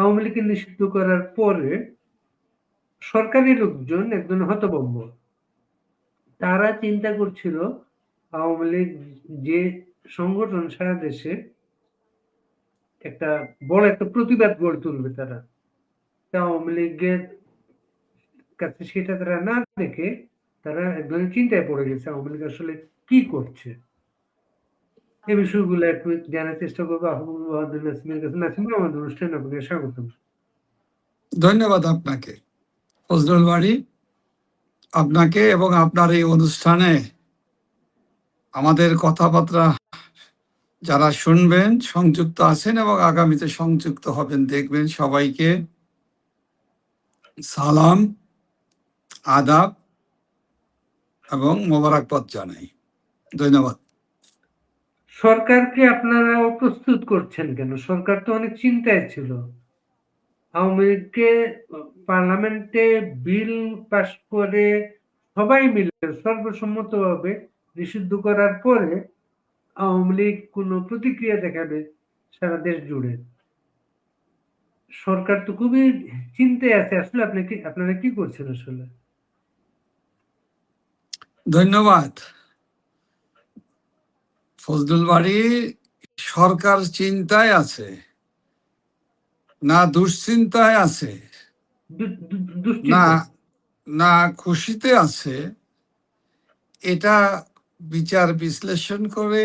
আওয়ামী লীগকে নিষিদ্ধ করার পরে সরকারি লোকজন একজন হতভম্ব। তারা চিন্তা করছিল আওয়ামী লীগ যে সংগঠন সারা দেশে একটা বড় একটা প্রতিবাদ গড়ে তুলবে তারা। আওয়ামী লীগের কাছে সেটা তারা না দেখে তারা একদম চিন্তায় পড়ে গেছে আওয়ামী লীগ আসলে কি করছে। এই বিষয়গুলো একটু জানার চেষ্টা করবো আহমদ বাহাদুর নাসিমের কাছে। নাসিম, আমাদের অনুষ্ঠানে আপনাকে স্বাগতম। ধন্যবাদ আপনাকে ফজলুল বাড়ি, আপনাকে এবং আপনার এই অনুষ্ঠানে আমাদের কথাবার্তা যারা শুনবেন, সংযুক্ত আছেন এবং আগামীতে সংযুক্ত হবেন দেখবেন, সবাইকে সালাম, আদাব এবং মোবারকবাদ জানাই। ধন্যবাদ। সরকারকে আপনারা অপ্রস্তুত করছেন কেন? সরকার তো অনেক চিন্তায় ছিল। আওয়ামী লীগকে পার্লামেন্টে বিল পাস করে সবাই মিলে সর্বসম্মতভাবে নিষিদ্ধ করার পরে আওয়ামী লীগ কোনো প্রতিক্রিয়া দেখাবে সারা দেশ জুড়ে। সরকার তো খুবই চিন্তায় আছে। আসলে আপনারা কি করছেন আসলে? ধন্যবাদ ফজলুল বাড়ি। সরকার চিন্তায় আছে না দুশ্চিন্তায় আছে না না খুশিতে আছে, এটা বিচার বিশ্লেষণ করে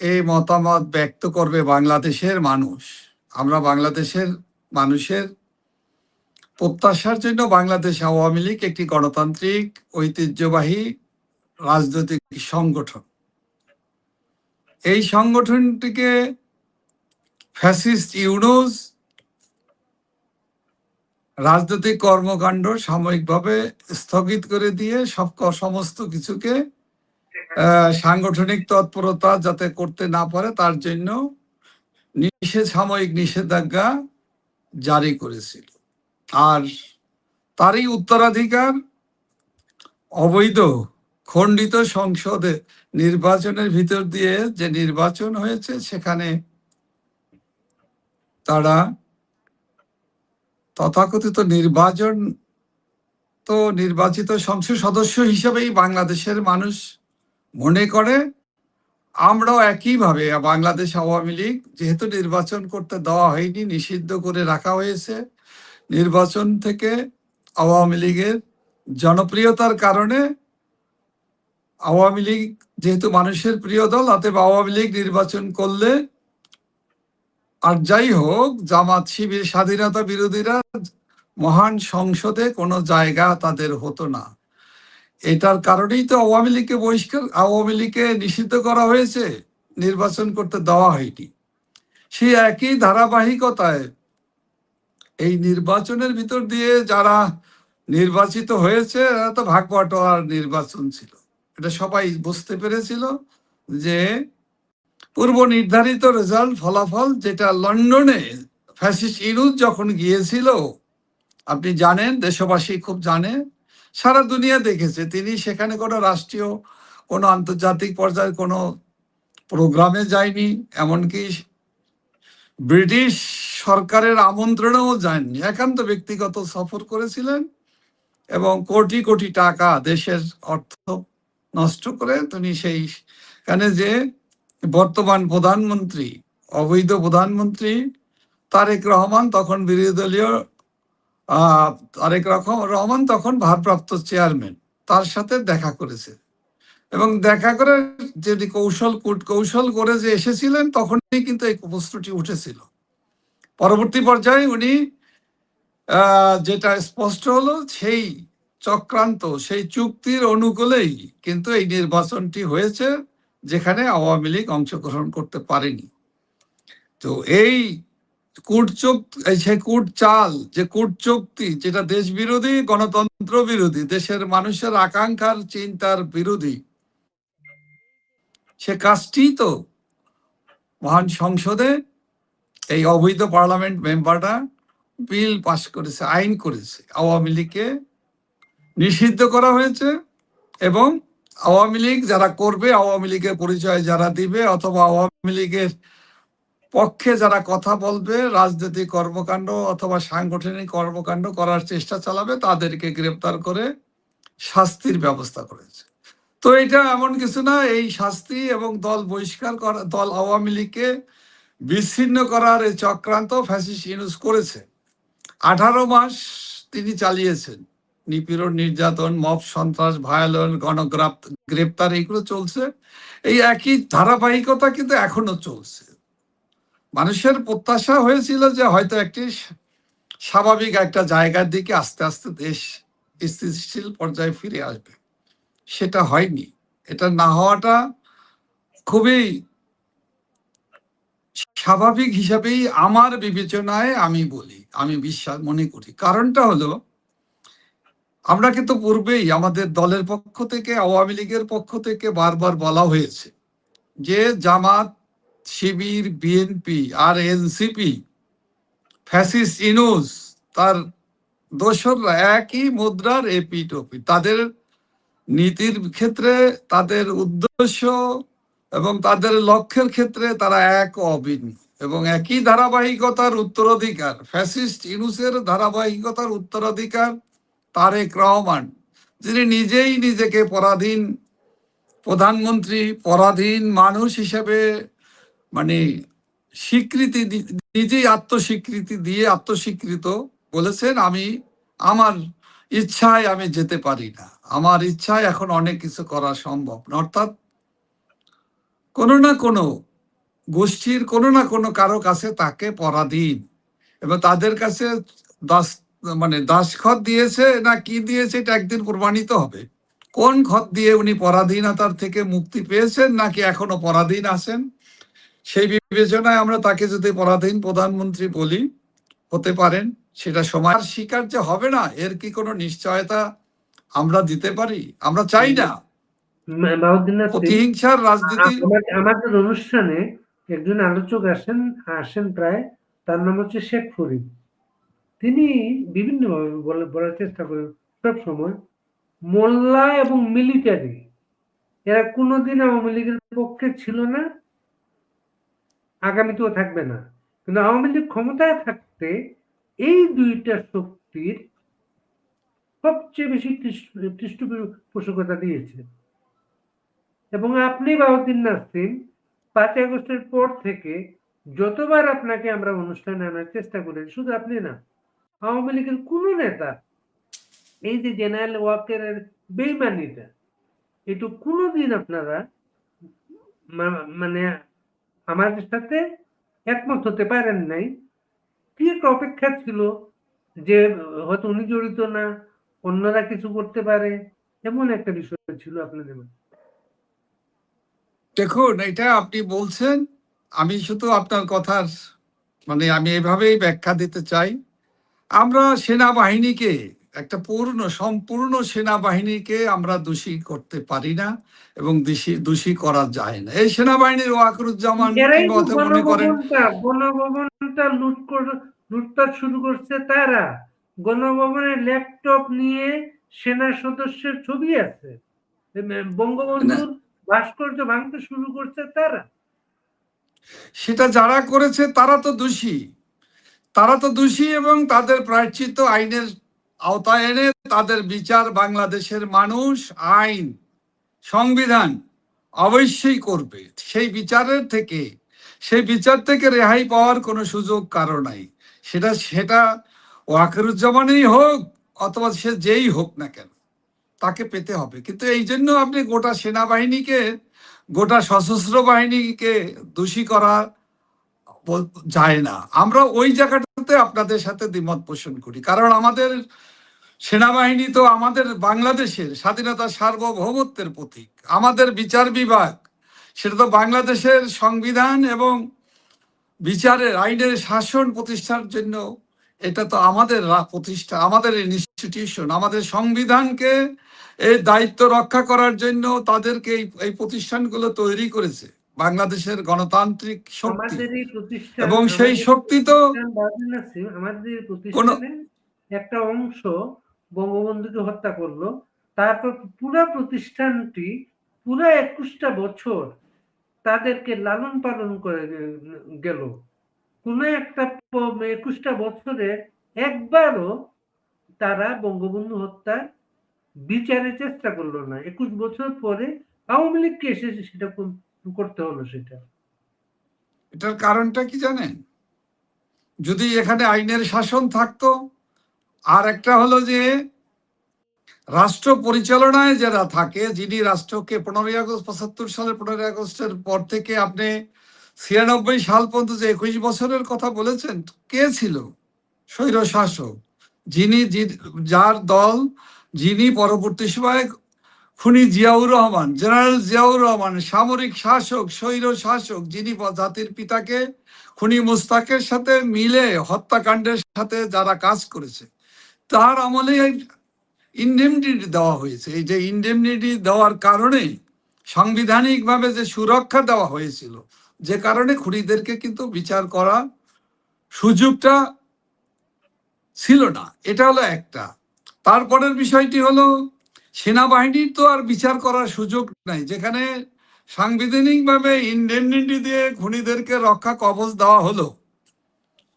এই মতামত ব্যক্ত করবে বাংলাদেশের মানুষ। আমরা বাংলাদেশের মানুষের প্রত্যাশার জন্য বাংলাদেশ আওয়ামী লীগ একটি গণতান্ত্রিক ঐতিহ্যবাহী রাজনৈতিক সংগঠন। এই সংগঠনটিকে ফ্যাসিস্ট ইউনূস রাজনৈতিক কর্মকাণ্ড সাময়িকভাবে স্থগিত করে দিয়ে সমস্ত কিছুকে সাংগঠনিক তৎপরতা যাতে করতে না পারে তার জন্য সাময়িক নিষেধাজ্ঞা জারি করেছিল। আর তারই উত্তরাধিকার অবৈধ খণ্ডিত সংসদে নির্বাচনের ভিতর দিয়ে যে নির্বাচন হয়েছে, সেখানে তারা তথাকথিত নির্বাচিত সংসদ সদস্য হিসেবেই বাংলাদেশের মানুষ মনে করে। আমরাও একইভাবে বাংলাদেশ আওয়ামী লীগ যেহেতু নির্বাচন করতে দেওয়া হয়নি, নিষিদ্ধ করে রাখা হয়েছে, নির্বাচন থেকে আওয়ামী লীগের জনপ্রিয়তার কারণে আওয়ামী লীগ যেহেতু মানুষের প্রিয় দল, অতএব আওয়ামী লীগ নির্বাচন করলে, আর যাই হোক জামাত শিবির স্বাধীনতা বিরোধীরা মহান সংসদে কোনো জায়গা তাদের হতো না। এটার কারণেই তো আওয়ামী লীগকে নিষিদ্ধ করা হয়েছে, নির্বাচন করতে দেওয়া হয়নি। সেই একই ধারাবাহিকতায় এই নির্বাচনের ভিতর দিয়ে যারা নির্বাচিত হয়েছে, এরা তো ভাগ বাটোয়ারার নির্বাচন ছিল। এটা সবাই বুঝতে পেরেছিল যে পূর্ব নির্ধারিত রেজাল্ট, ফলাফল, যেটা লন্ডনে ফ্যাসিস্ট ইউনূস যখন গিয়েছিল, আপনি জানেন, দেশবাসী খুব জানে, সারা দুনিয়া দেখেছে, তিনি সেখানে কোনো রাষ্ট্রীয় কোনো আন্তর্জাতিক পর্যায়ে কোনো প্রোগ্রামে যায়নি, এমনকি ব্রিটিশ সরকারের আমন্ত্রণেও যাননি, একান্ত ব্যক্তিগত সফর করেছিলেন এবং কোটি কোটি টাকা দেশের অর্থ নষ্ট করে তিনি সেইখানে যে বর্তমান প্রধানমন্ত্রী, অবৈধ প্রধানমন্ত্রী তারেক রহমান, তখন বিরোধী দলীয় তারেক রহমান তখন ভারপ্রাপ্ত চেয়ারম্যান, তার সাথে দেখা করেছে এবং দেখা করে যদি কৌশল করে যে এসেছিলেন, তখনই কিন্তু এই প্রশ্নটি উঠেছিল। পরবর্তী পর্যায়ে উনি যেটা স্পষ্ট হলো, সেই চক্রান্ত, সেই চুক্তির অনুকূলেই কিন্তু এই নির্বাচনটি হয়েছে, যেখানে আওয়ামী লীগ অংশগ্রহণ করতে পারেনি। তো এই কূটচুক্তি যেটা দেশ বিরোধী, গণতন্ত্র বিরোধী, দেশের মানুষের আকাঙ্ক্ষার চিন্তার বিরোধী, সে কাজটি তো মহান সংসদে এই অবৈধ পার্লামেন্ট মেম্বাররা বিল পাস করেছে, আইন করেছে, আওয়ামী লীগকে নিষিদ্ধ করা হয়েছে। এবং আওয়ামী লীগ যারা করবে, আওয়ামী লীগের পরিচয় যারা দিবে, অথবা আওয়ামী লীগের পক্ষে যারা কথা বলবে, রাজনৈতিক কর্মকাণ্ড অথবা সাংগঠনিক কর্মকাণ্ড করার চেষ্টা চালাবে, তাদেরকে গ্রেপ্তার করে শাস্তির ব্যবস্থা করেছে। তো এটা এমন কিছু না, এই শাস্তি এবং দল বহিষ্কার করা, দল আওয়ামী লীগকে বিচ্ছিন্ন করার এই চক্রান্ত ফ্যাসিস্ট ইউনূস করেছে। 18 মাস তিনি চালিয়েছেন। নিপীড়ন, নির্যাতন, মব সন্ত্রাস, ভায়োলেন্স, গ্রেপ্তার এগুলো চলছে। এই একই ধারাবাহিকতা কিন্তু এখনো চলছে। মানুষের প্রত্যাশা হয়েছিল যে হয়তো একটি স্বাভাবিক একটা জায়গার দিকে আস্তে আস্তে দেশ স্থিতিশীল পর্যায়ে ফিরে আসবে, সেটা হয়নি। এটা না হওয়াটা খুবই স্বাভাবিক হিসাবেই আমার বিবেচনায় আমি বলি, আমি বিশ্বাস মনে করি। কারণটা হলো, আমরা কিন্তু পূর্বেই আমাদের দলের পক্ষ থেকে, আওয়ামী লীগের পক্ষ থেকে বারবার বলা হয়েছে যে জামাত, শিবির, বিএনপি আর এনসিপি, ফ্যাসিস্ট ইউনূস তার দোসররা একই মুদ্রার এপিঠ ওপিঠ। তাদের নীতির ক্ষেত্রে, তাদের উদ্দেশ্য এবং তাদের লক্ষ্যের ক্ষেত্রে তারা এক অভিন্ন এবং একই ধারাবাহিকতার উত্তরাধিকার। ফ্যাসিস্ট ইউনূসের ধারাবাহিকতার উত্তরাধিকার তারেক রহমান, যিনি নিজেই নিজেকে পরাধীন প্রধানমন্ত্রী, পরাধীন মানুষ হিসেবে মানে স্বীকৃতি, নিজেই আত্মস্বীকৃতি দিয়ে আত্মস্বীকৃত বলেছেন, আমি আমার ইচ্ছায় আমি যেতে পারি না, আমার ইচ্ছায় এখন অনেক কিছু করা সম্ভব না। অর্থাৎ কোনো না কোনো গোষ্ঠীর কোনো না কোনো কারো কাছে তাকে পরাধীন এবং তাদের কাছে দাস দাসখত দিয়েছে না কি দিয়েছে, এটা একদিন প্রমাণিত হবে। কোন খত দিয়ে উনি পরাধীনতার থেকে মুক্তি পেয়েছেন নাকি এখনো পরাধীন আছেন, সেই বিবেচনায় আমরা তাকে যদি পরাধীন প্রধানমন্ত্রী বলি, হতে পারেন। সেটা সময় স্বীকার যে হবে না, এর কি কোনো নিশ্চয়তা আমরা দিতে পারি? আমরা চাই না বাউদ্দিন নাসির, প্রতিহিংসার রাজনীতি। আমাদের অনুষ্ঠানে একজন আলোচক আসেন প্রায়, তার নাম হচ্ছে শেখ ফরিদ। তিনি বিভিন্নভাবে বলার চেষ্টা করেন সবসময়, মোল্লা এবং মিলিটারি এরা কোনোদিন আওয়ামী লীগের পক্ষে ছিল না, আগামীতেও থাকবে না। কিন্তু আওয়ামী লীগ ক্ষমতায় থাকতে এই দুইটা শক্তির সবচেয়ে বেশি পৃষ্ঠপোষকতা দিয়েছে। এবং আপনি বাউদ্দিন নাসির 5 আগস্টের পর থেকে যতবার আপনাকে আমরা অনুষ্ঠানে আনার চেষ্টা করেছি, শুধু আপনি না, আওয়ামী লীগের কোন নেতা এই যে জেনারেল ওয়াকারের বেইমানিটা, এটা কোনোদিন আপনারা মানে আমাদের সাথে একমত হতে পারেন নাই। কি একটা অপেক্ষা ছিল যে হয়তো উনি জড়িত না, অন্যরা কিছু করতে পারে, এমন একটা বিষয় ছিল আপনাদের মধ্যে। দেখুন, এটা আপনি বলছেন, আমি শুধু আপনার কথার আমি এভাবেই ব্যাখ্যা দিতে চাই। আমরা সেনাবাহিনীকে, একটা সম্পূর্ণ সেনাবাহিনীকে আমরা দোষী করতে পারি না এবং দোষী করা যায় না। এই সেনাবাহিনীর ওয়াকরুজ্জামান এরাই কিংবা তো অথবা মনে করেন গণভবনটা লুটপাট শুরু করছে তারা। গণভবনের ল্যাপটপ নিয়ে সেনা সদস্যের ছবি আছে, না, বঙ্গবন্ধুর ভাস্কর্য ভাঙতে শুরু করছে তারা। সেটা যারা করেছে তারা তো দোষী, তারা তো দোষী এবং তাদের প্রায়শ্চিত্ত আইনের আওতায় এনে তাদের বিচার বাংলাদেশের মানুষ, আইন, সংবিধান অবশ্যই করবে। সেই বিচার থেকে রেহাই পাওয়ার কোনো সুযোগ কারো নাই। সেটা ওয়াকারুজ্জামানই হোক অথবা সে যেই হোক না কেন, তাকে পেতে হবে। কিন্তু এই জন্য আপনি গোটা সেনাবাহিনীকে, গোটা সশস্ত্র বাহিনীকে দোষী করা যায় না। আমরা ওই জায়গাটাতে আপনাদের সাথে দ্বিমত পোষণ করি, কারণ আমাদের সেনাবাহিনী তো আমাদের বাংলাদেশের স্বাধীনতা, সার্বভৌমত্বের প্রতীক। আমাদের বিচার বিভাগ, সেটা তো বাংলাদেশের সংবিধান এবং বিচারের, আইনের শাসন প্রতিষ্ঠার জন্য, এটা তো আমাদের প্রতিষ্ঠা, আমাদের ইনস্টিটিউশন। আমাদের সংবিধানকে এই দায়িত্ব রক্ষা করার জন্য তাদেরকে এই প্রতিষ্ঠানগুলো তৈরি করেছে বাংলাদেশের গণতান্ত্রিক শক্তি। আমাদের এই প্রতিষ্ঠান, এবং সেই শক্তি তো আমাদের এই কোনো, প্রতিষ্ঠানের একটা অংশ বঙ্গবন্ধুকে হত্যা করলো, তারপর পুরা প্রতিষ্ঠানটি পুরা 21টা বছর তাদেরকে লালন পালন করে গেল। কোনো একটা ২১টা বছরে একবারও তারা বঙ্গবন্ধু হত্যার বিচারের চেষ্টা করলো না। ২১ বছর পরে আওয়ামী লীগকে এসে সেটা করতে হলো সেটা। এটার কারণটা কি জানেন? যদি এখানে আইনের শাসন থাকতো, আর একটা হলো যে রাষ্ট্র পরিচালনায় যারা থাকে, যিনি রাষ্ট্রকে 15ই আগস্ট ৭৫ সালের 15ই আগস্টের পর থেকে আপনি ৯৬ সাল পর্যন্ত যে ২১ বছরের কথা বলেছেন, কে ছিল স্বৈর শাসক? যিনি যার দল, যিনি পরবর্তী সময়ে খুনি জিয়াউর রহমান, জেনারেল জিয়াউর রহমান, সামরিক শাসক, স্বৈর শাসক, যিনি জাতির পিতাকে খুনি মুস্তাকের সাথে মিলে হত্যাকাণ্ডের সাথে যারা কাজ করেছে, তার আমলে ইনডেমনিটি দেওয়া হয়েছে। এই যে ইনডেমনিটি দেওয়ার কারণে সাংবিধানিকভাবে যে সুরক্ষা দেওয়া হয়েছিল, যে কারণে খুনিদেরকে কিন্তু বিচার করার সুযোগটা ছিল না। এটা হলো একটা। তারপরের বিষয়টি হলো সেনাবাহিনীর তো আর বিচার করার সুযোগ নাই, যেখানে সাংবিধানিকভাবে ইনডেমনিটি দিয়ে খুনিদেরকে রক্ষা কবচ দেওয়া হলো,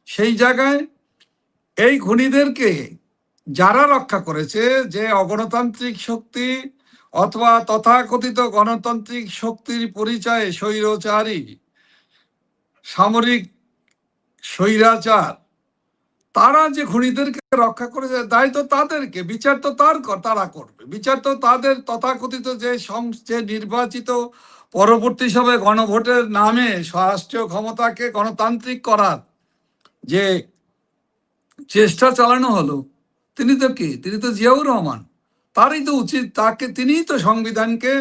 সেই জায়গায় এই খুনিদেরকে যারা রক্ষা করেছে, যে অগণতান্ত্রিক শক্তি অথবা তথাকথিত গণতান্ত্রিক শক্তির পরিচয়ে স্বৈরচারী সামরিক স্বৈরাচার, তারা যে খুনিদেরকে রক্ষা করেছে, দায়িত্ব তাদেরকে, বিচার তো তারা করবে। বিচার তো তাদের তথাকথিত যে নির্বাচিত পরবর্তী সময়ে গণভোটের নামে রাষ্ট্রীয় ক্ষমতাকে গণতান্ত্রিক করার যে চেষ্টা চালানো হলো, তিনি তো কি? তিনি তো জিয়াউর রহমান। তারই তো উচিত, তিনিই তো সংবিধানকে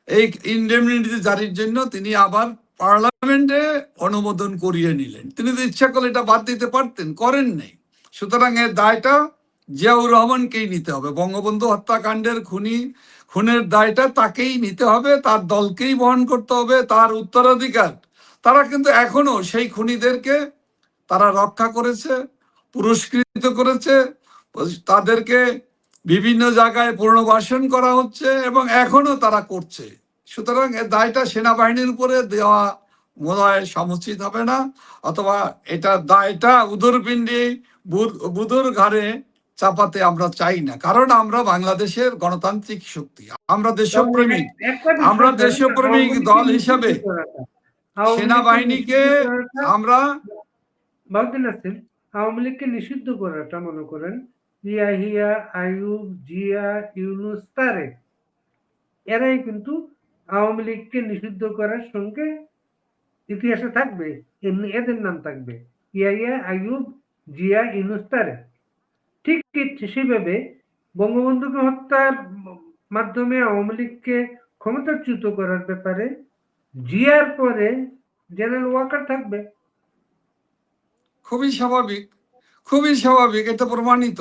এই ইনডেমনিটি জারির জন্য তিনি আবার পার্লামেন্টে অনুমোদন করিয়ে নিলেন। তিনি তো ইচ্ছা করলে এটা বাদ দিতে পারতেন, করেন নাই। সুতরাং এর দায়টা জিয়াউর রহমানকেই নিতে হবে। বঙ্গবন্ধু হত্যাকাণ্ডের খুনের দায়টা তাকেই নিতে হবে, তার দলকেই বহন করতে হবে, তার উত্তরাধিকার। তারা কিন্তু এখনো সেই খুনিদেরকে তারা রক্ষা করেছে, পুরস্কৃত করেছে, তাদেরকে বিভিন্ন জায়গায় পুনর্বাসন করা হচ্ছে এবং এখনো তারা করছে। সুতরাং এর দায়টা সেনাবাহিনীর উপরে দেওয়া মনে হয় সমুচিত হবে না, অথবা এটা দায়টা উদরপিণ্ডি বুধুর ঘাড়ে চাপাতে আমরা চাই না। কারণ আমরা বাংলাদেশের গণতান্ত্রিক শক্তি, আমরা দেশপ্রেমিক, একটা আমরা বিষয় ধরেন, দেশপ্রেমিক আওয়ামী লীগকে দল নিষিদ্ধ হিসাবে করাটা, আওয়ামী লীগকে সেনাবাহিনীকে নিষিদ্ধ করাটা আমরা বালতিন আছেন, আওয়ামী লীগকে নিষিদ্ধ করাটা মনে করেন ইয়াহিয়া, আইয়ুব, জিয়া, ইউনুস, তারেক, এরাই কিন্তু আওয়ামী লীগকে নিষিদ্ধ করার সঙ্গে ইতিহাসে থাকবে। এমনি এদের নাম থাকবে ইয়াহিয়া, আইয়ুব, জিয়া, ইউনুস, তারেক। ঠিক সেভাবে বঙ্গবন্ধুকে হত্যার মাধ্যমে আওয়ামী লীগকে ক্ষমতাচ্যুত করার ব্যাপারে জিয়ার পরে জেনারেল ওয়াকার থাকবে। খুবই স্বাভাবিক, খুবই স্বাভাবিক, এটা প্রমাণিত।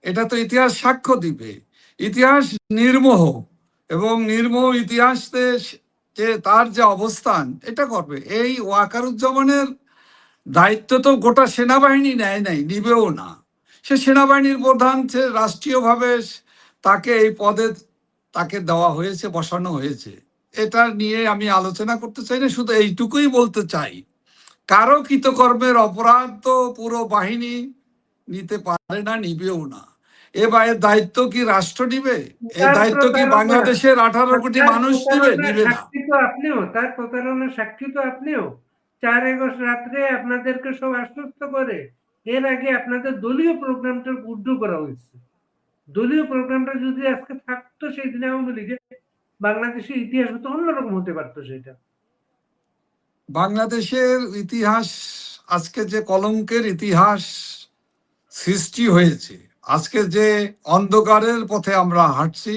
এটা তো ইতিহাস সাক্ষ্য দিবে। ইতিহাস নির্মোহ, এবং নির্মোহ ইতিহাসে যে তার যে অবস্থান, এটা করবে। এই ওয়াকারুজ্জামানের দায়িত্ব তো গোটা সেনাবাহিনী নেয় নাই, নিবেও না। সে সেনাবাহিনীর প্রধান, সে রাষ্ট্রীয়ভাবে তাকে এই পদে তাকে দেওয়া হয়েছে, বসানো হয়েছে। এটা নিয়ে আমি আলোচনা করতে চাই না, শুধু এইটুকুই বলতে চাই, কারো কৃতকর্মের অপরাধ তো পুরো বাহিনী নিতে পারে না, নিবেও না। এবার দায়িত্ব কি রাষ্ট্র নিবে? এ তার দায়িত্ব কি প্রতারণা, বাংলাদেশের 18 কোটি তার মানুষ নিবে? প্রতারণার নিবে না। সাক্ষী তো আপনিও, তার প্রতারণার সাক্ষী তো আপনিও। ৪ আগস্ট রাত্রে আপনাদেরকে সব আশ্বস্ত করে এর আগে আপনাদের দলীয় প্রোগ্রামটা উইথড্র করা হয়েছে। দলীয় প্রোগ্রামটা যদি আজকে থাকতো সেই দিনে আওয়ামী লীগে, বাংলাদেশের ইতিহাস হতো অন্যরকম হতে পারতো সেটা। বাংলাদেশের ইতিহাস আজকে যে কলঙ্কের ইতিহাস সৃষ্টি হয়েছে, আজকে যে অন্ধকারের পথে আমরা হাঁটছি,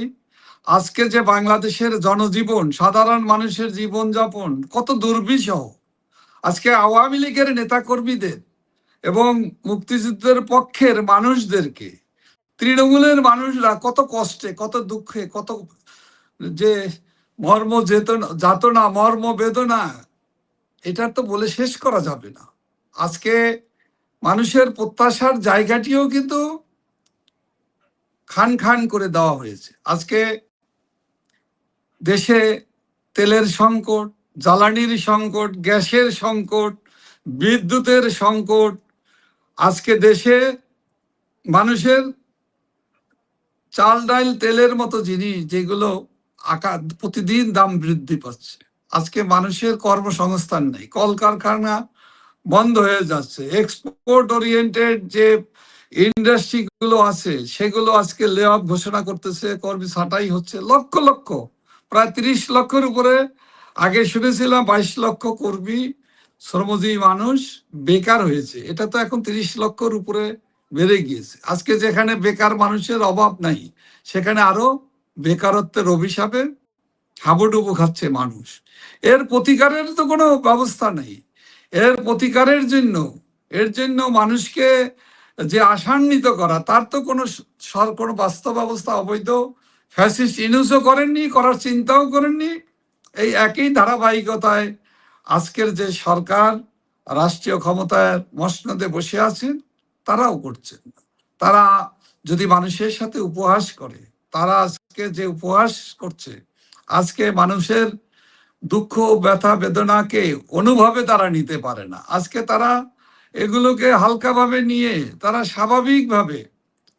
আজকে যে বাংলাদেশের জনজীবন, সাধারণ মানুষের জীবনযাপন কত দুর্বিষহ, আজকে আওয়ামী লীগের নেতাকর্মীদের এবং মুক্তিযুদ্ধের পক্ষের মানুষদেরকে তৃণমূলের মানুষরা কত কষ্টে, কত দুঃখে, কত যে যাতনা, মর্ম বেদনা, এটা তো বলে শেষ করা যাবে না। আজকে মানুষের প্রত্যাশার জায়গাটিও কিন্তু খান খান করে দেওয়া হয়েছে। আজকে দেশে তেলের সংকট, জ্বালানির সংকট, গ্যাসের সংকট, বিদ্যুতের সংকট। আজকে দেশে মানুষের চাল ডাল তেলের মতো জিনিস যেগুলো প্রতিদিন দাম বৃদ্ধি পাচ্ছে। আজকে মানুষের কর্মসংস্থান নেই, কলকারখানা বন্ধ হয়ে যাচ্ছে। এক্সপোর্ট ওরিয়েন্টেড যে ইন্ডাস্ট্রি গুলো আছে সেগুলো আজকে লে অফ ঘোষণা করতেছে, কর্মী ছাঁটাই হচ্ছে। লক্ষ লক্ষ, প্রায় 30 লক্ষের উপরে, আগে শুনেছিলাম 22 লক্ষ কর্মী শ্রমজীবী মানুষ বেকার হয়েছে। এটা তো এখন 30 লক্ষের উপরে বেড়ে গিয়েছে। আজকে যেখানে বেকার মানুষের অভাব নাই, সেখানে আরো বেকারত্বের অভিশাপে হাবুডুবু খাচ্ছে মানুষ। এর প্রতিকারের তো কোনো ব্যবস্থা নেই। এর প্রতিকারের জন্য, এর জন্য মানুষকে যে আশান্বিত করা, তার তো কোনো বাস্তব ব্যবস্থা অবৈধ ফ্যাসিস্ট ইউনুসও করেননি, করার চিন্তাও করেননি। এই একই ধারাবাহিকতায় আজকের যে সরকার রাষ্ট্রীয় ক্ষমতায় মসনদে বসে আছেন তারাও করছেন। তারা যদি মানুষের সাথে উপহাস করে, তারা আজকে যে উপহাস করছে, আজকে মানুষের দুঃখ ব্যথা বেদনাকে অনুভবে তারা নিতে পারে না। আজকে তারা এগুলোকে হালকাভাবে নিয়ে তারা স্বাভাবিকভাবে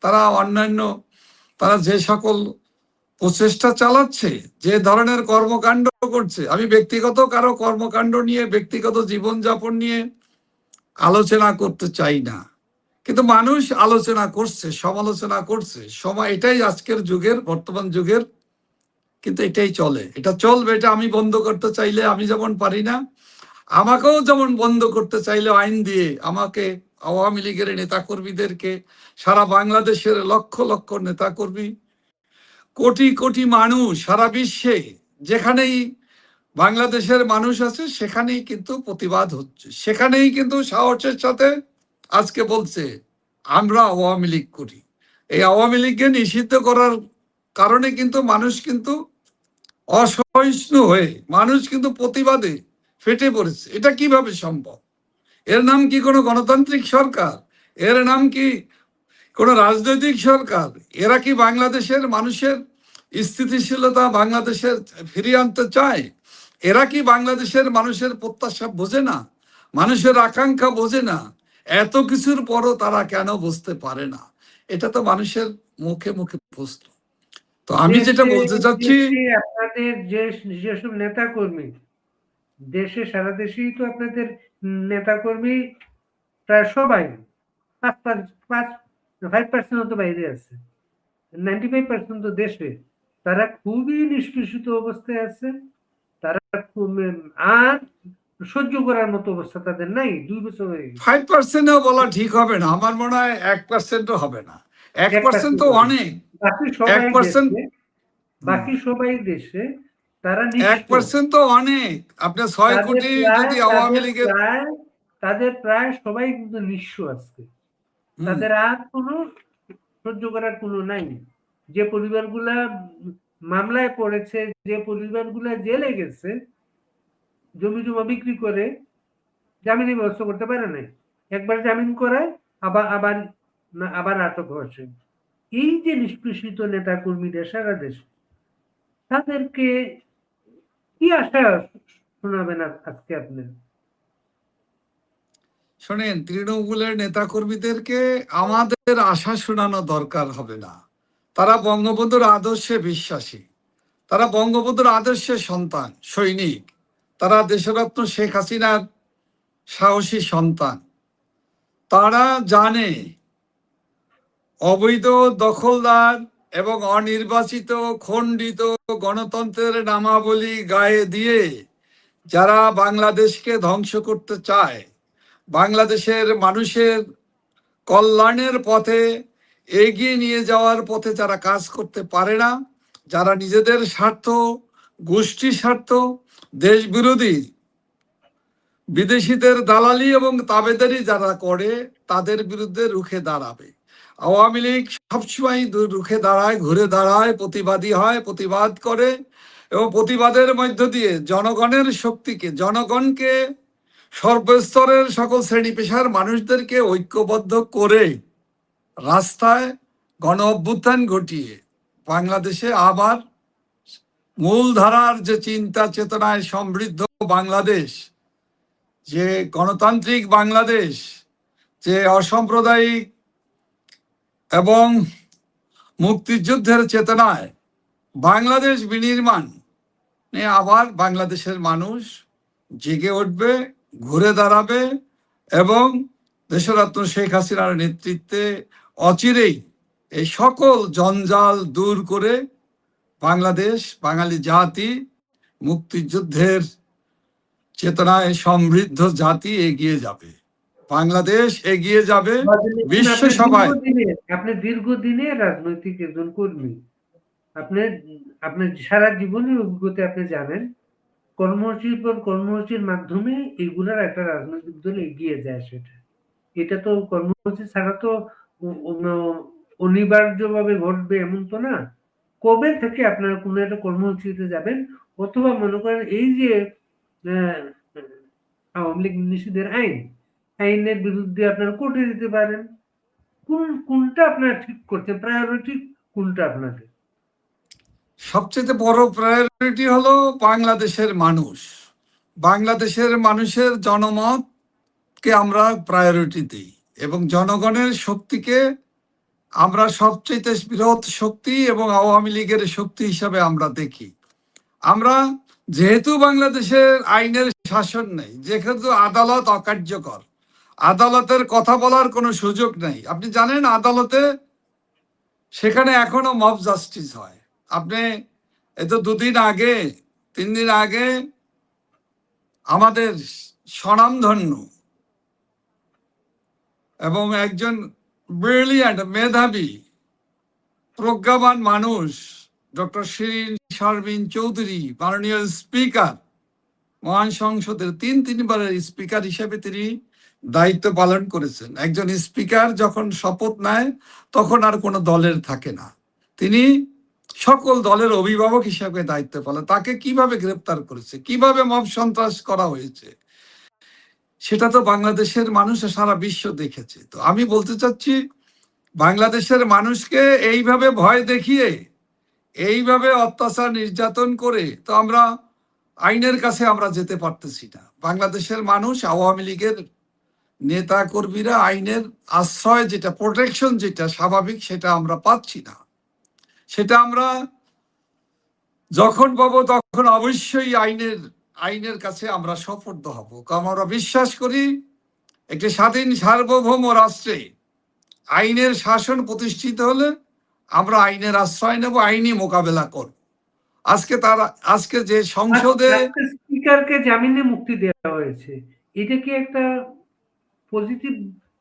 তারা অন্যান্য তারা যে সকল প্রচেষ্টা চালাচ্ছে, যে ধরনের কর্মকাণ্ড করছে, আমি ব্যক্তিগত কারো কর্মকাণ্ড নিয়ে, ব্যক্তিগত জীবনযাপন নিয়ে আলোচনা করতে চাই না, কিন্তু মানুষ আলোচনা করছে, সমালোচনা করছে। সময় এটাই আজকের যুগের, বর্তমান যুগের, কিন্তু এটাই চলে, এটা চলবে। এটা আমি বন্ধ করতে চাইলে আমি যেমন পারি না, আমাকেও যেমন বন্ধ করতে চাইলে আইন দিয়ে আমাকে, আওয়ামী লীগের নেতাকর্মীদেরকে, সারা বাংলাদেশের লক্ষ লক্ষ নেতাকর্মী, কোটি কোটি মানুষ সারা বিশ্বে যেখানেই বাংলাদেশের মানুষ আছে সেখানেই কিন্তু প্রতিবাদ হচ্ছে, সেখানেই কিন্তু সাহসের সাথে আজকে বলছে আমরা আওয়ামী লীগ করি। এই আওয়ামী লীগকে নিষিদ্ধ করার কারণে কিন্তু মানুষ কিন্তু অসহিষ্ণু হয়ে মানুষ কিন্তু প্রতিবাদে ফেটে পড়েছে। এটা কিভাবে সম্ভব? এর নাম কি কোনো গণতান্ত্রিক সরকার? এর নাম কি কোন রাজনৈতিক সরকার? এরা কি বাংলাদেশের মানুষের স্থিতিশীলতা বাংলাদেশের ফিরিয়ে আনতে চায়? এরা কি বাংলাদেশের মানুষের প্রত্যাশা বোঝে না, মানুষের আকাঙ্ক্ষা বোঝে না? এত কিছুর পরও তারা কেন বুঝতে পারে না? এটা তো মানুষের মুখে মুখে প্রশ্ন। তো আমি যেটা বলতে চাচ্ছি, আপনাদের যেসব নেতা কর্মী দেশে, সারা দেশেই তো আপনাদের নেতা কর্মী প্রায় সবাই 5% তো বাইরে আছে, 95% তো দেশে। তারা খুবই নিষ্পেষিত অবস্থায় আছে। তারা আর সহ্য করার মতো অবস্থা তাদের নাই। 2 বছর হয়ে গেছে। 5%ও বলা ঠিক হবে না, আমার মনে হয় 1%ও হবে না। 1% তো অনেক। বাকি সবাই 1% দেশে, বাকি সবাই দেশে তারা 1% তো অনেক। আপনার 6 কোটি যদি আওয়ামী লীগের, তাদের প্রায় সবাই কিন্তু নিঃস্ব আজকে। তাদের আর কোনো সহ্য করার কোনো নাই। যে পরিবারগুলা মামলায় পড়েছে, যে পরিবারগুলা জেলে গেছে, জমি জমা বিক্রি করে জামিনের ব্যবস্থা করতে পারে নাই। একবার জামিন করায় আবার আটক হয়েছে। এই যে নিষ্পেষিত নেতা কর্মীদের সারা দেশে, তাদেরকে কি আশা শোনাবেন আজকে আপনি? শোনেন, তৃণমূলের নেতা কর্মীদেরকে আমাদের আশা শোনানো দরকার হবে না। তারা বঙ্গবন্ধুর আদর্শে বিশ্বাসী, তারা বঙ্গবন্ধুর আদর্শের সন্তান, সৈনিক। তারা দেশরত্ন শেখ হাসিনার সাহসী সন্তান। তারা জানে অবৈধ দখলদার এবং অনির্বাচিত খণ্ডিত গণতন্ত্রের নামাবলী গায়ে দিয়ে যারা বাংলাদেশকে ধ্বংস করতে চায়, বাংলাদেশের মানুষের কল্যাণের পথে এগিয়ে নিয়ে যাওয়ার পথে যারা কাজ করতে পারে না, যারা নিজেদের স্বার্থ, গোষ্ঠী স্বার্থ, দেশ বিরোধী বিদেশিদের দালালি এবং তাবেদারি যারা করে, তাদের বিরুদ্ধে রুখে দাঁড়াবে। আওয়ামী লীগ সবসময় রুখে দাঁড়ায়, ঘুরে দাঁড়ায়, প্রতিবাদী হয়, প্রতিবাদ করে, এবং প্রতিবাদের মধ্য দিয়ে জনগণের শক্তিকে, জনগণকে, সর্বস্তরের সকল শ্রেণী পেশার মানুষদেরকে ঐক্যবদ্ধ করে রাস্তায় গণ অভ্যুত্থান ঘটিয়ে বাংলাদেশে আবার মূলধারার যে চিন্তা চেতনায় সমৃদ্ধ বাংলাদেশ, যে গণতান্ত্রিক বাংলাদেশ, যে অসাম্প্রদায়িক এবং মুক্তিযুদ্ধের চেতনায় বাংলাদেশ বিনির্মাণ আবার বাংলাদেশের মানুষ জেগে উঠবে, ঘুরে দাঁড়াবে এবং দেশরত্ন শেখ হাসিনার নেতৃত্বে অচিরেই এই সকল জঞ্জাল দূর করে বাংলাদেশ, বাঙালি জাতি মুক্তিযুদ্ধের চেতনায় সমৃদ্ধ জাতি এগিয়ে যাবে, বাংলাদেশ এগিয়ে যাবে বিশ্ব সভায়। আপনি দীর্ঘদিনের রাজনৈতিক একজন কর্মী, আপনি সারা জীবনের অভিজ্ঞতা আপনি জানেন, কর্মসূচির পর কর্মসূচির মাধ্যমে এগুলার একটা রাজনৈতিক দল এগিয়ে যায়। এটা তো কর্মসূচি ছাড়া তো অনিবার্যভাবে ঘটবে এমন তো না। কবে থেকে আপনারা কোনো একটা কর্মসূচিতে যাবেন, অথবা মনে করেন এই যে আওয়ামী লীগ নিষিদ্ধের আইনের বিরুদ্ধে আপনারা কোর্টে দিতে পারেন। কোনটা আপনারা ঠিক করতে, প্রায়োরিটি কোনটা আপনাদের? সবচেয়ে বড় প্রায়োরিটি হলো বাংলাদেশের মানুষ, বাংলাদেশের মানুষের জনমতকে আমরা প্রায়োরিটি দিই এবং জনগণের শক্তিকে আমরা সবচেয়ে বৃহৎ শক্তি এবং আওয়ামী লীগের শক্তি হিসাবে আমরা দেখি। আমরা যেহেতু বাংলাদেশের আইনের শাসন নেই, যেহেতু আদালত অকার্যকর, আদালতের কথা বলার কোনো সুযোগ নেই। আপনি জানেন আদালতে সেখানে এখনো মব জাস্টিস হয়। আপনি এই তো 3 দিন আগে আমাদের স্বনামধন্য এবং একজন ব্রিলিয়ান্ট, মেধাবী, প্রজ্ঞাবান মানুষ ডক্টর শিরিন শারমিন চৌধুরী, মাননীয় স্পিকার, মহান সংসদের 3বারের স্পিকার হিসেবে তিনি দায়িত্ব পালন করেছেন। একজন স্পিকার যখন শপথ নেয় তখন আর কোনো দলের থাকে না, তিনি সকল দলের অভিভাবক হিসাবে দায়িত্ব পালন। তাকে কিভাবে গ্রেপ্তার করেছে, কিভাবে মব সন্ত্রাস করা হয়েছে, সেটা তো বাংলাদেশের মানুষ সারা বিশ্ব দেখেছে। তো আমি বলতে চাচ্ছি, বাংলাদেশের মানুষকে এইভাবে ভয় দেখিয়ে, এইভাবে অত্যাচার নির্যাতন করে তো আমরা আইনের কাছে আমরা যেতে পারতেছি না। বাংলাদেশের মানুষ, আওয়ামী লীগের নেতা কর্মীরা আইনের আশ্রয়, যেটা প্রোটেকশন, যেটা স্বাভাবিক, সেটা আমরা পাচ্ছি না। সেটা আমরা যখন পাবো তখন অবশ্যই আইনের কাছে আমরা সোপর্দ হব। কারণ আমরা বিশ্বাস করি একটি স্বাধীন সার্বভৌম রাষ্ট্রে আইনের শাসন প্রতিষ্ঠিত হলে আমরা আইনের আশ্রয় নেব, আইনি মোকাবেলা করব। আজকে যে সংসদে স্পিকারকে জামিনে মুক্তি দেওয়া হয়েছে, এটা কি একটা পজিটিভ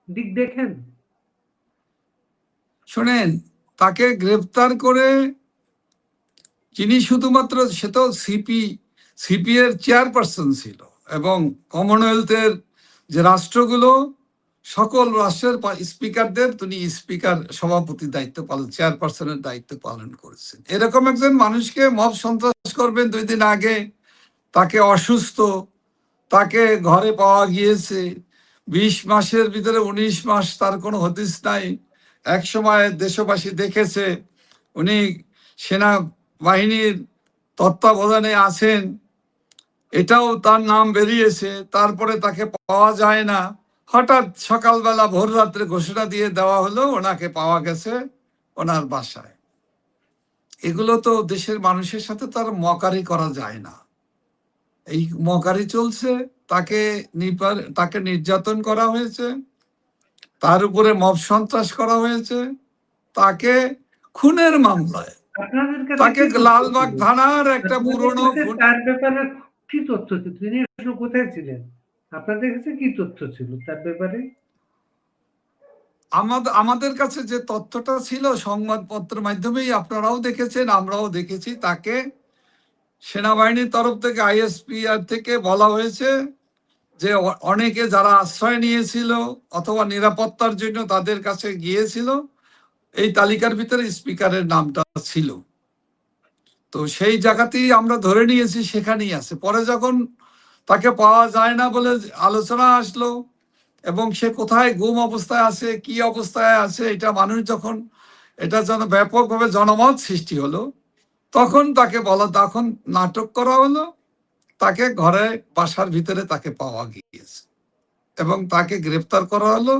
দিক দেখেন? শোনেন, তাকে গ্রেফতার করে যিনি শুধুমাত্র, সে তো সিপি এর চেয়ারপারসন ছিল এবং কমনওয়েলথের যে রাষ্ট্রগুলো, সকল রাষ্ট্রের স্পিকারদের তিনি স্পিকার, সভাপতি দায়িত্ব পালন, চেয়ারপারসনের দায়িত্ব পালন করেছেন। এরকম একজন মানুষকে মব সন্ত্রাস করবেন 2 দিন আগে, তাকে অসুস্থ, তাকে ঘরে পাওয়া গিয়েছে 20 মাসের ভিতরে 19 মাস, তার কোনো হদিস নাই। এক সময় দেশবাসী দেখেছে উনি সেনাবাহিনীর তত্ত্বাবধানে আছেন, এটাও তার নাম বেরিয়েছে। তারপরে তাকে পাওয়া যায় না, হঠাৎ সকালবেলা ভোর রাত্রে ঘোষণা দিয়ে দেওয়া হলো ওনাকে পাওয়া গেছে ওনার বাসায়। এগুলো তো দেশের মানুষের সাথে তার মকারি করা যায় না। এই মকারি চলছে, তাকে নির্যাতন করা হয়েছে, তার উপরে মব সন্ত্রাস করা হয়েছে, তাকে খুনের মামলায়, তাকে লালবাগ থানার একটা পুরনো, তার ব্যাপারে কি তথ্য ছিল, তিনি আসলে কোথায় ছিলেন, আপনাদের কাছে কি তথ্য ছিল তার ব্যাপারে? আমাদের কাছে যে তথ্যটা ছিল সংবাদপত্রের মাধ্যমেই আপনারাও দেখেছেন, আমরাও দেখেছি, তাকে সেনাবাহিনীর তরফ থেকে, আইএসপিআর থেকে বলা হয়েছে যে অনেকে যারা আশ্রয় নিয়েছিল অথবা নিরাপত্তার জন্য তাদের কাছে গিয়েছিল, এই তালিকার ভিতরে স্পিকারের নামটা ছিল। তো সেই জায়গাতেই আমরা ধরে নিয়েছি সেখানেই আছে। পরে যখন তাকে পাওয়া যায় না বলে আলোচনা আসলো এবং সে কোথায় গুম অবস্থায় আছে, কি অবস্থায় আছে, এটা মানুষ যখন, এটা যেন ব্যাপকভাবে জনমত সৃষ্টি হলো, তখন তাকে তখন নাটক করা হলো, তাকে ঘরে বাসার ভিতরে তাকে পাওয়া গিয়েছে এবং তাকে গ্রেফতার করা হলো,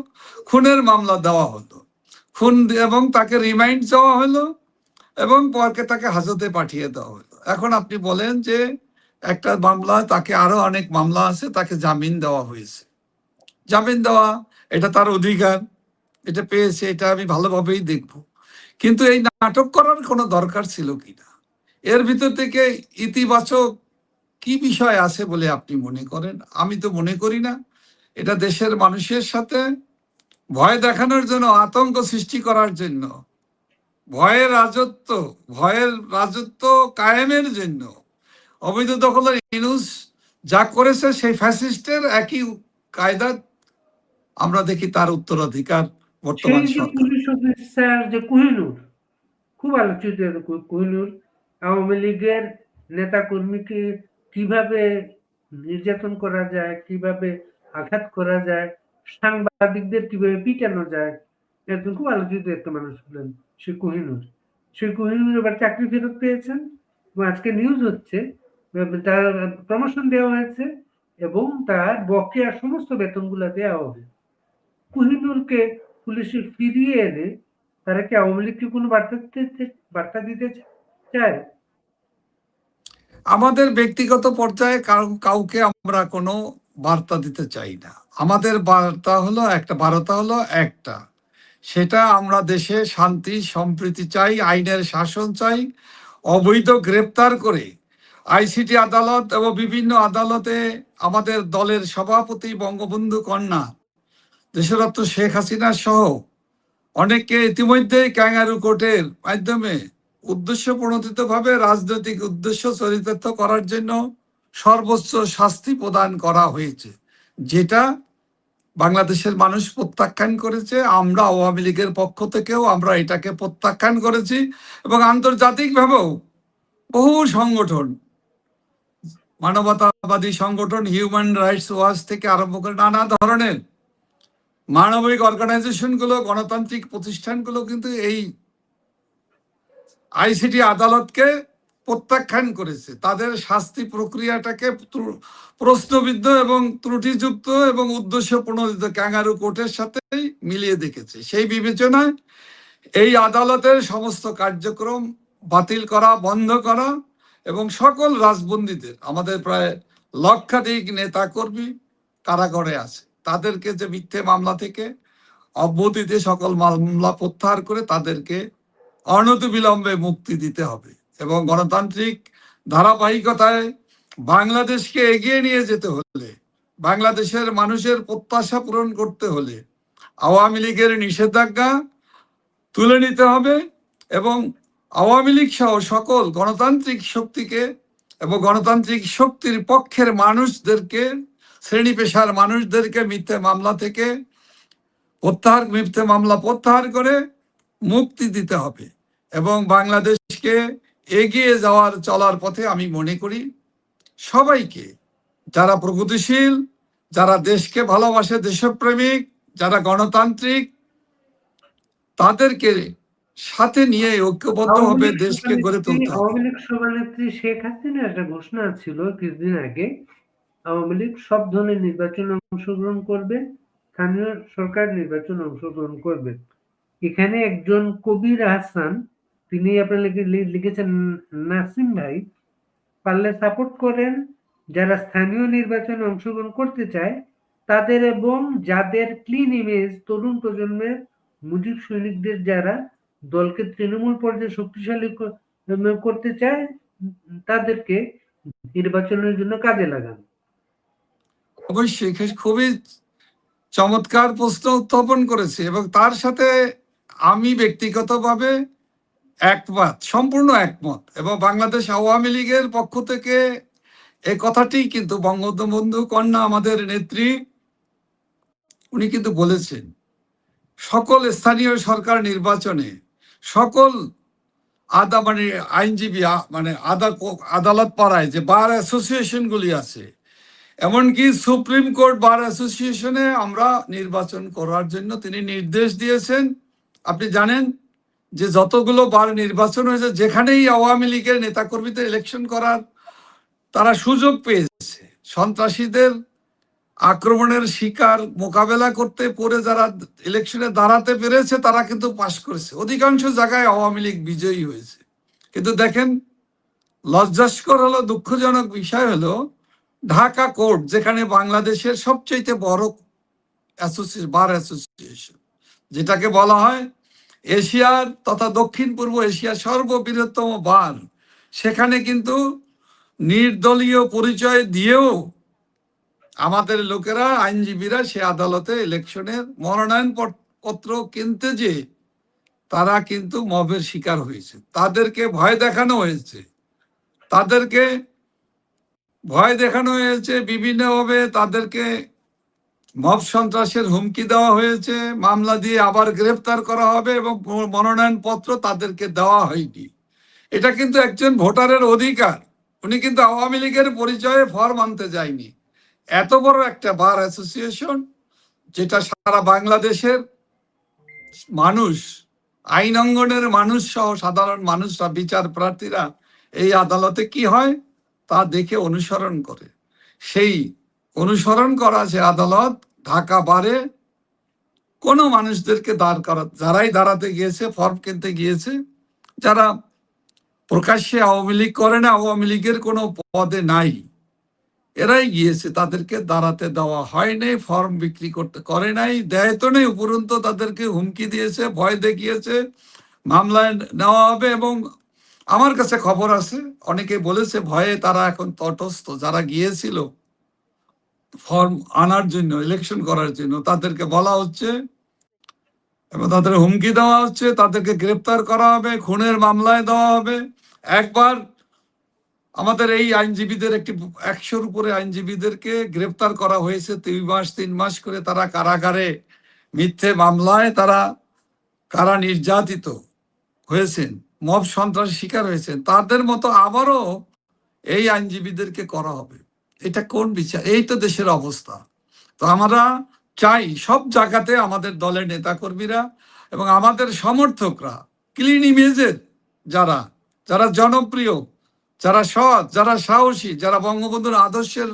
খুনের মামলা দেওয়া হলো, এবং তাকে রিমাইন্ড দেওয়া হলো এবং পরকে তাকে হাজতে পাঠিয়ে দেওয়া হলো। এখন আপনি বলেন যে একটা মামলা, তাকে আরো অনেক মামলা আছে, তাকে জামিন দেওয়া হয়েছে। জামিন দেওয়া এটা তার অধিকার, এটা পেয়েছে, এটা আমি ভালোভাবেই দেখব। কিন্তু এই নাটক করার কোনো দরকার ছিল কিনা? এর ভিতর থেকে ইতিবাচক কি বিষয় আছে বলে আপনি মনে করেন? আমি তো মনে করি না। এটা দেশের মানুষের সাথে ভয় দেখানোর জন্য, আতঙ্ক সৃষ্টি করার জন্য, ভয়ের রাজত্ব কায়েমের জন্য অবৈধ দখলের ইউনূস যা করেছে সেই ফ্যাসিস্টের একই কায়দা আমরা দেখি তার উত্তরাধিকার বর্তমান সেই যে সরকার। পুলিশ অফিসার যে কোহিনূর, খুব আলোচিত কোহিনূর, আওয়ামী লীগের নেতা কর্মীকে কিভাবে নির্যাতন করা যায়, কিভাবে আঘাত করা যায়, সাংবাদিকদের কিভাবে পিটানো যায়, একজন খুব আলোচিত একটা মানুষ ছিলেন সেই কোহিনূর। সেই কোহিনূর এবার চাকরি ফেরত পেয়েছেন এবং আজকে নিউজ হচ্ছে তার প্রমোশন দেওয়া হয়েছে এবং তার বকেয়া সমস্ত বেতনগুলো দেওয়া হবে। কোহিনূরকে পুলিশে ফিরিয়ে এনে তারা কি আওয়ামী লীগকে কোনো বার্তা দিতে চায়? আমাদের ব্যক্তিগত পর্যায়ে কাউকে আমরা কোনো বার্তা দিতে চাই না। আমাদের বার্তা হলো একটা, সেটা আমরা দেশে শান্তি সম্প্রীতি চাই, আইনের শাসন চাই। অবৈধ গ্রেপ্তার করে আইসিটি আদালত এবং বিভিন্ন আদালতে আমাদের দলের সভাপতি বঙ্গবন্ধু কন্যা দেশরত্ন শেখ হাসিনা সহ অনেককে ইতিমধ্যে ক্যাঙ্গারু কোর্টের মাধ্যমে উদ্দেশ্য প্রণোদিতভাবে রাজনৈতিক উদ্দেশ্য চরিতার্থ করার জন্য সর্বোচ্চ শাস্তি প্রদান করা হয়েছে, যেটা বাংলাদেশের মানুষ প্রত্যাখ্যান করেছে। আমরা আওয়ামী লীগের পক্ষ থেকেও আমরা এটাকে প্রত্যাখ্যান করেছি এবং আন্তর্জাতিকভাবেও বহু সংগঠন, মানবতাবাদী সংগঠন, হিউম্যান রাইটস ওয়াচ থেকে আরম্ভ করে নানা ধরনের মানবিক অর্গানাইজেশনগুলো, গণতান্ত্রিক প্রতিষ্ঠানগুলো কিন্তু এই আইসিটি আদালতকে প্রত্যাখ্যান করেছে। তাদের শাস্তি প্রক্রিয়াটাকে প্রশ্নবিদ্ধ এবং ত্রুটিযুক্ত এবং উদ্দেশ্য প্রণোদিত ক্যাঙ্গারু কোর্টের সাথে মিলিয়ে দেখেছে। সেই বিবেচনায় এই আদালতের সমস্ত কার্যক্রম বাতিল করা, বন্ধ করা এবং সকল রাজবন্দীদের, আমাদের প্রায় লক্ষাধিক নেতা কর্মী কারাগারে আছে, তাদেরকে যে মিথ্যে মামলা থেকে অব্যাহতিতে সকল মামলা প্রত্যাহার করে তাদেরকে অনতিবিলম্বে মুক্তি দিতে হবে এবং গণতান্ত্রিক ধারাবাহিকতায় বাংলাদেশকে এগিয়ে নিয়ে যেতে হলে, বাংলাদেশের মানুষের প্রত্যাশা পূরণ করতে হলে আওয়ামী লীগের নিষেধাজ্ঞা তুলে নিতে হবে এবং আওয়ামী লীগ সহ সকল গণতান্ত্রিক শক্তিকে এবং গণতান্ত্রিক শক্তির পক্ষের মানুষদেরকে, শ্রেণী পেশার মানুষদেরকে মিথ্যে মামলা প্রত্যাহার করে মুক্তি দিতে হবে এবং বাংলাদেশকে এগিয়ে চলার পথে আমি মনে করি সবাইকে, যারা প্রগতিশীল, যারা দেশকে ভালোবাসে, দেশপ্রেমিক, যারা গণতান্ত্রিক, তাদেরকে সাথে নিয়ে ঐক্যবদ্ধভাবে দেশকে গড়ে তুলতে হবে। আওয়ামী লীগ সভানেত্রী শেখ হাসিনা একটা ঘোষণা ছিল কিছুদিন আগে, আওয়ামী লীগ সব ধরনের নির্বাচনে অংশগ্রহণ করবে, স্থানীয় সরকার নির্বাচনে অংশগ্রহণ করবে। এখানে একজন কবির আহসান, তিনি আপনার লিখেছেন, নাসিম ভাই পারলে সাপোর্ট করেন যারা স্থানীয় নির্বাচনে অংশগ্রহণ করতে চায় তাদের এবং যাদের ক্লিন ইমেজ তরুণ প্রজন্মের মুজিব সৈনিকদের, যারা দলকে তৃণমূল পর্যায়ে শক্তিশালী করতে চায় তাদেরকে নির্বাচনের জন্য কাজে লাগান। অবশ্যই খুবই চমৎকার প্রশ্ন উত্থাপন করেছে এবং তার সাথে আমি ব্যক্তিগতভাবে সম্পূর্ণ একমত এবং বাংলাদেশ আওয়ামী লীগের পক্ষ থেকে এই কথাটি কিন্তু বঙ্গবন্ধু কন্যা আমাদের নেত্রী, উনি কিন্তু বলেছেন সকল স্থানীয় সরকার নির্বাচনে সকল আইনজীবী আদালত পাড়ায় যে বার অ্যাসোসিয়েশন গুলি আছে, এমনকি সুপ্রিম কোর্ট বার অ্যাসোসিয়েশনে আমরা নির্বাচন করার জন্য তিনি নির্দেশ দিয়েছেন। আপনি জানেন যে যতগুলো বার নির্বাচন হয়েছে, যেখানেই আওয়ামী লীগের নেতাকর্মীদের ইলেকশন করার তারা সুযোগ পেয়েছে, সন্ত্রাসীদের আক্রমণের শিকার মোকাবেলা করতে পরে যারা ইলেকশনে দাঁড়াতে পেরেছে তারা কিন্তু পাশ করেছে, অধিকাংশ জায়গায় আওয়ামী লীগ বিজয়ী হয়েছে। কিন্তু দেখেন, লজ্জাস্কর হলো, দুঃখজনক বিষয় হলো, ঢাকা কোর্ট, যেখানে বাংলাদেশের সবচেয়ে বড় বার অ্যাসোসিয়েশন, যেটাকে বলা হয় এশিয়ার তথা দক্ষিণ পূর্ব এশিয়ার সর্ববৃহত্তম বার, সেখানে কিন্তু নির্দলীয় পরিচয় দিয়েও আমাদের লোকেরা, আইনজীবীরা সে আদালতে ইলেকশনের মনোনয়ন পত্র কিনতে যে তারা কিন্তু মবের শিকার হয়েছে। তাদেরকে ভয় দেখানো হয়েছে, তাদেরকে ভয় দেখানো হয়েছে বিভিন্নভাবে, তাদেরকে মব সন্ত্রাসের হুমকি দেওয়া হয়েছে, মামলা দিয়ে আবার গ্রেফতার করা হবে এবং মনোনয়ন পত্র তাদেরকে দেওয়া হয়নি। এটা কিন্তু একজন ভোটারের অধিকার। উনি কিন্তু আওয়ামী লীগের পরিচয়ে ফর্ম আনতে যায়নি। এত বড় একটা বার অ্যাসোসিয়েশন, যেটা সারা বাংলাদেশের মানুষ, আইন অঙ্গনের মানুষ সহ সাধারণ মানুষরা, বিচার প্রার্থীরা এই আদালতে কি হয় তা দেখে অনুসরণ করে। সেই অনুসরণ করা যে আদালত ঢাকা বারে কোনো মানুষদেরকে দাঁড় করা, যারাই দাঁড়াতে গিয়েছে, ফর্ম কিনতে গিয়েছে, যারা প্রকাশ্যে আওয়ামী লীগ করে না, আওয়ামী লীগের কোনো পদে নাই, এরাই গিয়েছে, তাদেরকে দাঁড়াতে দেওয়া হয় নাই, ফর্ম বিক্রি করতে করে নাই, দেয় তো নেই, উপরন্তু তাদেরকে হুমকি দিয়েছে, ভয় দেখিয়েছে, মামলায় নেওয়া হবে। এবং আমার কাছে খবর আছে, অনেকে বলেছে ভয়ে তারা এখন তটস্থ, যারা গিয়েছিল ফর্ম আনার জন্য, ইলেকশন করার জন্য, তাদেরকে বলা হচ্ছে এবং তাদের হুমকি দেওয়া হচ্ছে, তাদেরকে গ্রেপ্তার করা হবে, খুনের মামলায় দেওয়া হবে। একবার আমাদের এই আইনজীবীদের 100-র উপরে আইনজীবীদেরকে গ্রেপ্তার করা হয়েছে 2 মাস করে, তারা কারাগারে মিথ্যে মামলায় তারা কারা নির্যাতিত হয়েছেন, মব সন্ত্রাসের শিকার হয়েছেন। তাদের মতো আবারও এই আইনজীবীদেরকে করা হবে। এটা কোন বিচার? এই তো দেশের অবস্থা। তো আমরা চাই সব জায়গাতে আমাদের দলের নেতাকর্মীরা এবং আমাদের সমর্থকরা, ক্লিন ইমেজের যারা জনপ্রিয়, যারা সৎ, যারা সাহসী, যারা বঙ্গবন্ধুর আদর্শের